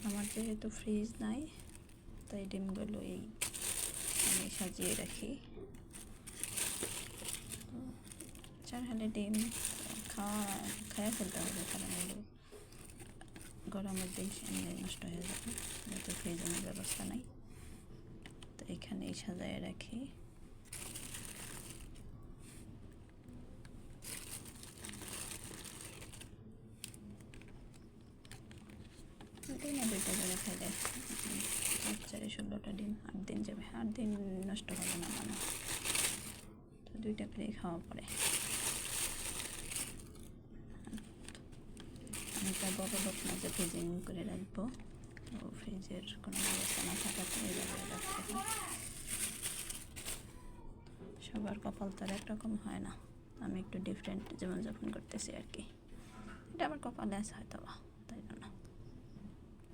আমার যেহেতু ফ্রিজ নাই তাই ডিমগুলো আমি সাজিয়ে রাখি। চার হালে ডিম খাওয়া ফেলতে হবে, কারণ এগুলো গরমের দিন এমনি নষ্ট হয়ে যাবে, যেহেতু ফ্রিজের ব্যবস্থা নাই। তো এখানেই সাজিয়ে রাখি। ডিমে 2টা করে খাইলে 4-16টা ডিম 8 দিন যাবে, 8 দিন নষ্ট হবে না মানে। তো 2টা করে খাওয়া পড়ে। আমি একটা বড় বক্স যে ফ্রিজিং করে রাখবো, তো ফ্রিজের কোনো ব্যবস্থা না থাকাতে এইভাবে রাখতে হয়। সবার কপাল তো আর একরকম হয় না, আমি একটু ডিফারেন্ট জীবনযাপন করতেছি আর কি। এটা আমার কপালে আছে হয়তো বা।